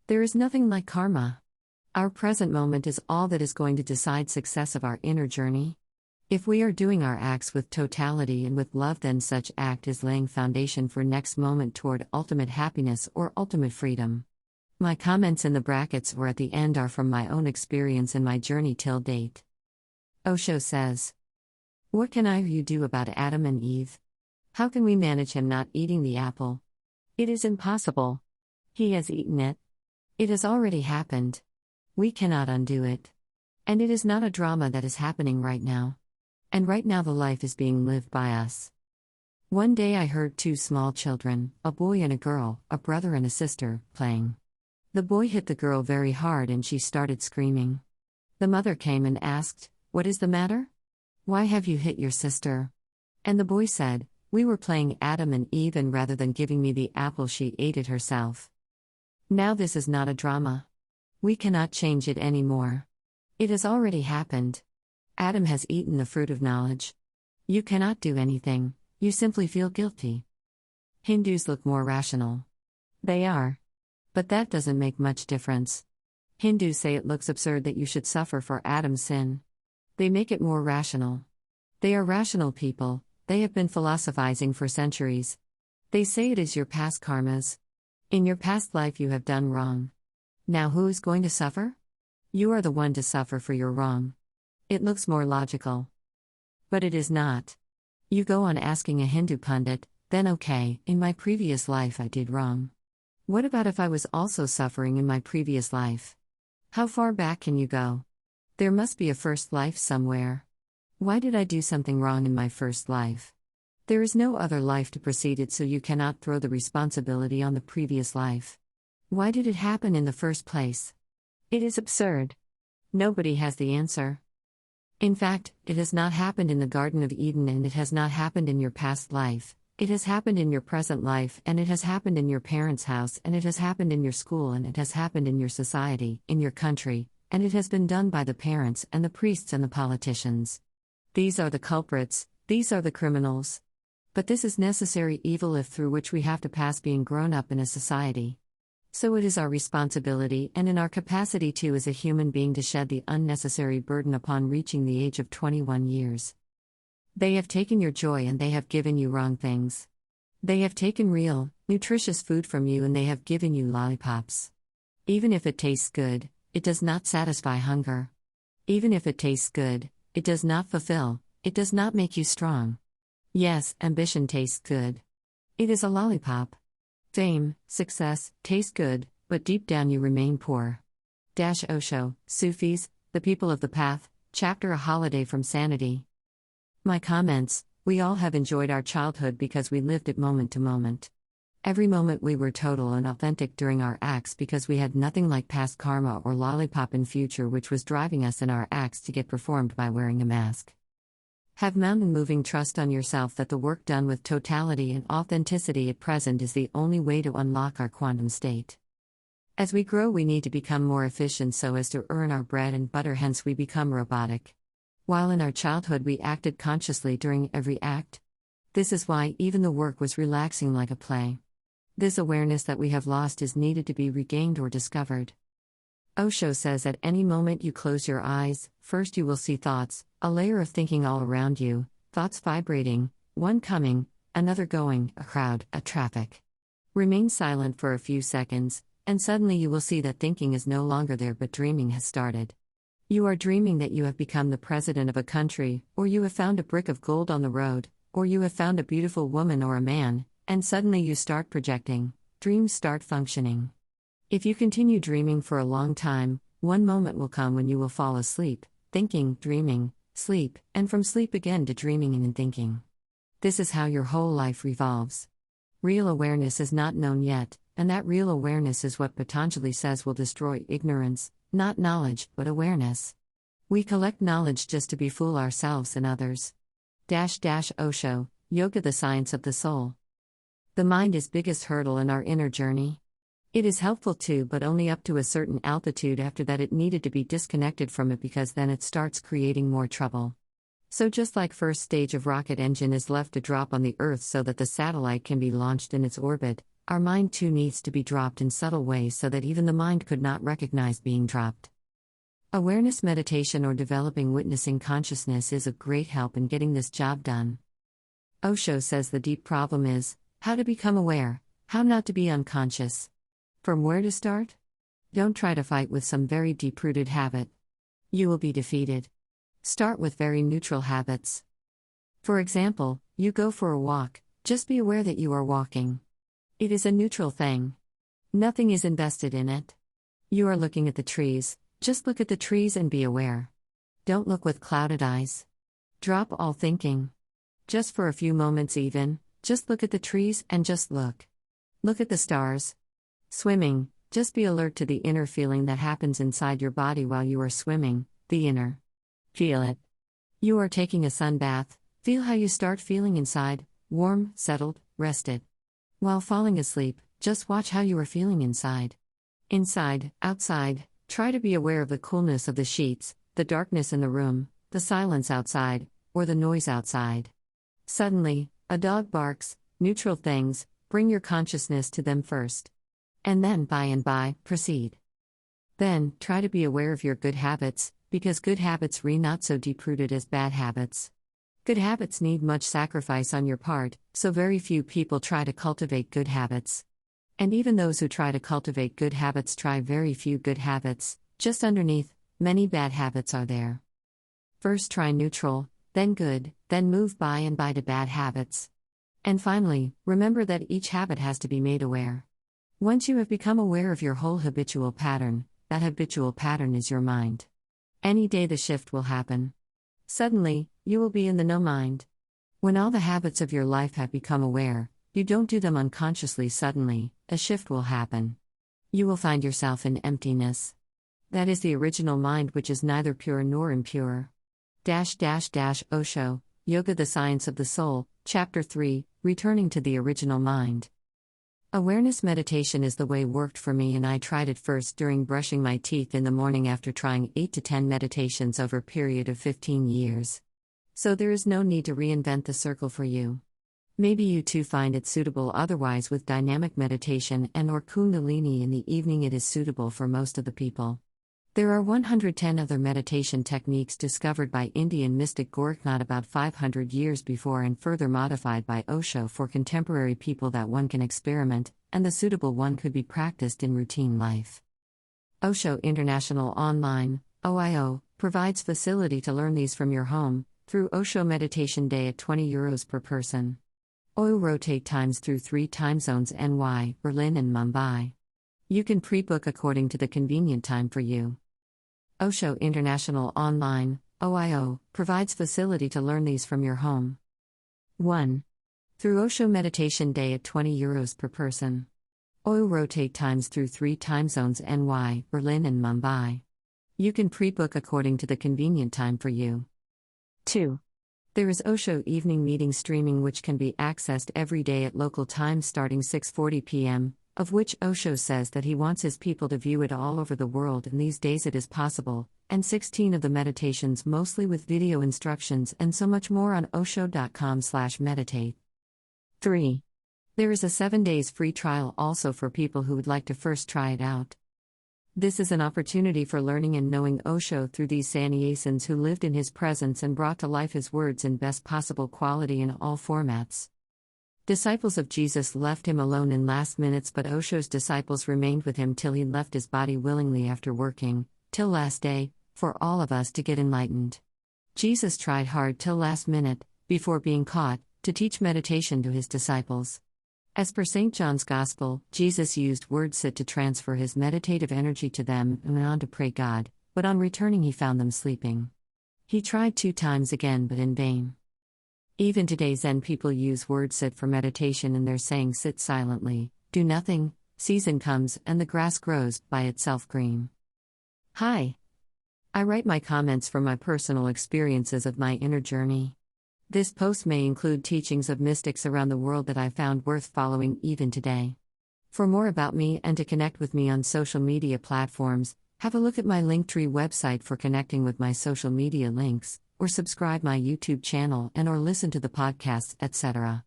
There is nothing like karma. Our present moment is all that is going to decide success of our inner journey. If we are doing our acts with totality and with love, then such act is laying foundation for next moment toward ultimate happiness or ultimate freedom. My comments in the brackets or at the end are from my own experience in my journey till date. Osho says, "What can you do about Adam and Eve? How can we manage him not eating the apple? It is impossible. He has eaten it. It has already happened. We cannot undo it. And it is not a drama that is happening right now. And right now the life is being lived by us." One day I heard two small children, a boy and a girl, a brother and a sister, playing. The boy hit the girl very hard and she started screaming. The mother came and asked, "What is the matter? Why have you hit your sister?" And the boy said, "We were playing Adam and Eve, and rather than giving me the apple, she ate it herself." Now this is not a drama. We cannot change it anymore. It has already happened. Adam has eaten the fruit of knowledge. You cannot do anything, you simply feel guilty. Hindus look more rational. They are. But that doesn't make much difference. Hindus say it looks absurd that you should suffer for Adam's sin. They make it more rational. They are rational people, they have been philosophizing for centuries. They say it is your past karmas. In your past life you have done wrong. Now who is going to suffer? You are the one to suffer for your wrong. It looks more logical. But it is not. You go on asking a Hindu pundit, then okay, in my previous life I did wrong. What about if I was also suffering in my previous life? How far back can you go? There must be a first life somewhere. Why did I do something wrong in my first life? There is no other life to precede it, so you cannot throw the responsibility on the previous life. Why did it happen in the first place? It is absurd. Nobody has the answer. In fact, it has not happened in the Garden of Eden, and it has not happened in your past life. It has happened in your present life, and it has happened in your parents' house, and it has happened in your school, and it has happened in your society, in your country, and it has been done by the parents and the priests and the politicians. These are the culprits, these are the criminals. But this is necessary evil if through which we have to pass being grown up in a society. So it is our responsibility and in our capacity too as a human being to shed the unnecessary burden upon reaching the age of 21 years. They have taken your joy and they have given you wrong things. They have taken real, nutritious food from you and they have given you lollipops. Even if it tastes good, it does not satisfy hunger. Even if it tastes good, it does not fulfill, it does not make you strong. Yes, ambition tastes good. It is a lollipop. Fame, success, taste good, but deep down you remain poor. Osho, Sufis, The People of the Path, Chapter A Holiday from Sanity. My comments: we all have enjoyed our childhood because we lived it moment to moment. Every moment we were total and authentic during our acts because we had nothing like past karma or lollipop in future which was driving us in our acts to get performed by wearing a mask. Have mountain-moving trust on yourself that the work done with totality and authenticity at present is the only way to unlock our quantum state. As we grow, we need to become more efficient so as to earn our bread and butter, hence we become robotic. While in our childhood we acted consciously during every act. This is why even the work was relaxing like a play. This awareness that we have lost is needed to be regained or discovered. Osho says at any moment you close your eyes, first you will see thoughts, a layer of thinking all around you, thoughts vibrating, one coming, another going, a crowd, a traffic. Remain silent for a few seconds, and suddenly you will see that thinking is no longer there but dreaming has started. You are dreaming that you have become the president of a country, or you have found a brick of gold on the road, or you have found a beautiful woman or a man, and suddenly you start projecting, dreams start functioning. If you continue dreaming for a long time, one moment will come when you will fall asleep, thinking, dreaming, sleep, and from sleep again to dreaming and thinking. This is how your whole life revolves. Real awareness is not known yet, and that real awareness is what Patanjali says will destroy ignorance, not knowledge, but awareness. We collect knowledge just to befool ourselves and others. Osho, Yoga, the Science of the Soul. The mind is biggest hurdle in our inner journey. It is helpful too, but only up to a certain altitude. After that it needed to be disconnected from it because then it starts creating more trouble. So just like first stage of rocket engine is left to drop on the Earth so that the satellite can be launched in its orbit, our mind too needs to be dropped in subtle ways so that even the mind could not recognize being dropped. Awareness meditation or developing witnessing consciousness is of great help in getting this job done. Osho says the deep problem is how to become aware, how not to be unconscious. From where to start? Don't try to fight with some very deep-rooted habit. You will be defeated. Start with very neutral habits. For example, you go for a walk, just be aware that you are walking. It is a neutral thing. Nothing is invested in it. You are looking at the trees, just look at the trees and be aware. Don't look with clouded eyes. Drop all thinking. Just for a few moments even, just look at the trees and just look. Look at the stars. Swimming, just be alert to the inner feeling that happens inside your body while you are swimming, the inner. Feel it. You are taking a sun bath, feel how you start feeling inside, warm, settled, rested. While falling asleep, just watch how you are feeling inside. Inside, outside, try to be aware of the coolness of the sheets, the darkness in the room, the silence outside, or the noise outside. Suddenly, a dog barks, neutral things, bring your consciousness to them first. And then, by and by, proceed. Then, try to be aware of your good habits, because good habits are not so deep-rooted as bad habits. Good habits need much sacrifice on your part, so very few people try to cultivate good habits. And even those who try to cultivate good habits try very few good habits, just underneath, many bad habits are there. First try neutral, then good, then move by and by to bad habits. And finally, remember that each habit has to be made aware. Once you have become aware of your whole habitual pattern, that habitual pattern is your mind. Any day the shift will happen. Suddenly, you will be in the no mind. When all the habits of your life have become aware, you don't do them unconsciously suddenly, a shift will happen. You will find yourself in emptiness. That is the original mind which is neither pure nor impure. Osho, Yoga the Science of the Soul, Chapter 3, Returning to the Original Mind. Awareness meditation is the way worked for me, and I tried it first during brushing my teeth in the morning after trying 8 to 10 meditations over a period of 15 years. So there is no need to reinvent the circle for you. Maybe you too find it suitable otherwise. With dynamic meditation and or Kundalini in the evening, it is suitable for most of the people. There are 110 other meditation techniques discovered by Indian mystic Gorakhnath about 500 years before and further modified by Osho for contemporary people that one can experiment, and the suitable one could be practiced in routine life. Osho International Online, OIO, provides facility to learn these from your home, through Osho Meditation Day at €20 per person. OIO rotate times through 3 time zones: NY, Berlin and Mumbai. You can pre-book according to the convenient time for you. Osho International Online, OIO, provides facility to learn these from your home. 1. Through Osho Meditation Day at €20 per person. OIO rotate times through 3 time zones: NY, Berlin and Mumbai. You can pre-book according to the convenient time for you. 2. There is Osho Evening Meeting streaming which can be accessed every day at local time starting 6:40 p.m., of which Osho says that he wants his people to view it all over the world, and these days it is possible, and 16 of the meditations mostly with video instructions and so much more on osho.com/meditate. 3. There is a 7 days free trial also for people who would like to first try it out. This is an opportunity for learning and knowing Osho through these sannyasins who lived in his presence and brought to life his words in best possible quality in all formats. Disciples of Jesus left him alone in last minutes, but Osho's disciples remained with him till he left his body willingly after working, till last day, for all of us to get enlightened. Jesus tried hard till last minute, before being caught, to teach meditation to his disciples. As per St. John's Gospel, Jesus used word sit to transfer his meditative energy to them and went on to pray God, but on returning he found them sleeping. He tried 2 times again but in vain. Even today Zen people use word sit for meditation, and they're saying sit silently, do nothing, season comes and the grass grows by itself green. Hi. I write my comments from my personal experiences of my inner journey. This post may include teachings of mystics around the world that I found worth following even today. For more about me and to connect with me on social media platforms, have a look at my Linktree website for connecting with my social media links, or subscribe my YouTube channel and or listen to the podcasts, etc.